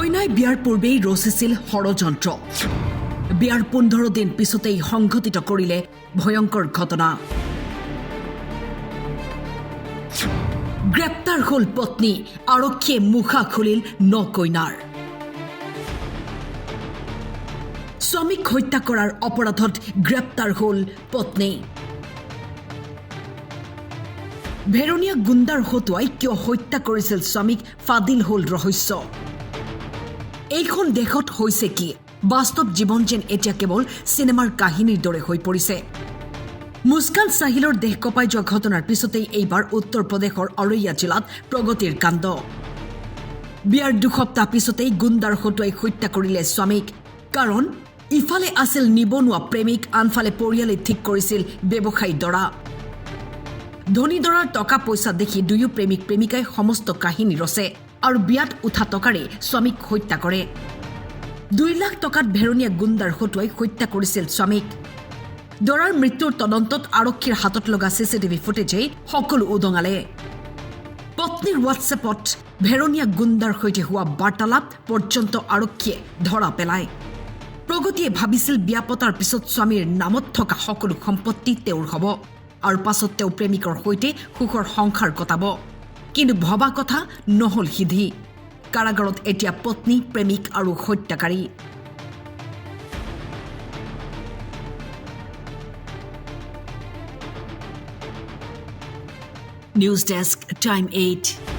কইনাই বিয়াৰ পূৰ্বেই ৰচিছিল ষড়যন্ত্ৰ বিয়াৰ 15 দিন পিছতেই সংঘটিত কৰিলে ভয়ংকৰ ঘটনা গ্ৰেপ্তাৰ হল পত্নী আৰক্ষীয়ে মুখা খুলিল কইনাৰ স্বামীক হত্যা কৰাৰ অপৰাধত গ্ৰেপ্তাৰ হল পত্নী ভেৰনীয়া গুণ্ডাৰ হতুৱাই কিয় হত্যা কৰিছিল স্বামীক ফাদিল হল ৰহস্য এইখন দেশত হৈছে কি বাস্তৱ জীৱন যেন এতিয়া কেৱল সিনেমাৰ কাহিনীৰ দৰে হৈ পৰিছে মুস্কান সাহিলৰ দেহ কপাই যোৱা ঘটনাৰ পিছতেই এইবাৰ উত্তৰ প্ৰদেশৰ অৰৈয়া জিলাত প্ৰগতিৰ কাণ্ড বিয়াৰ দুসপ্তাহ পিছতেই গুণ্ডাৰ হতুৱাই হত্যা কৰিলে স্বামীক কাৰণ ইফালে আছিল নিবনুৱা প্ৰেমিক আনফালে পৰিয়ালে ঠিক কৰিছিল ব্যৱসায়ী দৰা ধনী দৰাৰ টকা পইচা দেখি দুয়ো প্ৰেমিক প্ৰেমিকাই সমস্ত কাহিনী ৰচে আৰু বিয়াত উঠা টকাৰে স্বামীক হত্যা কৰে 2 লাখ টকাত ভেৰনীয়া গুণ্ডাৰ হতুৱাই হত্যা কৰিছিল স্বামীক দৰাৰ মৃত্যুৰ তদন্তত আৰক্ষীৰ হাতত লগা চিচিটিভি ফুটেজে সকলো উদঙালে পত্নীৰ হোৱাটছএপত ভেৰনীয়া গুণ্ডাৰ সৈতে হোৱা বাৰ্তালাপ পৰ্যন্ত আৰক্ষীয়ে ধৰা পেলায় প্ৰগতিয়ে ভাবিছিল বিয়া পতাৰ পিছত স্বামীৰ নামত থকা সকলো সম্পত্তি তেওঁৰ হ'ব আৰু পাছত তেওঁ প্ৰেমিকৰ সৈতে সুখৰ সংসাৰ কটাব কিন্তু ভবা কথা নহল সিদ্ধি কাৰাগাৰত এতিয়া পত্নী প্ৰেমিক আৰু হত্যাকাৰী নিউজ ডেস্ক টাইম 8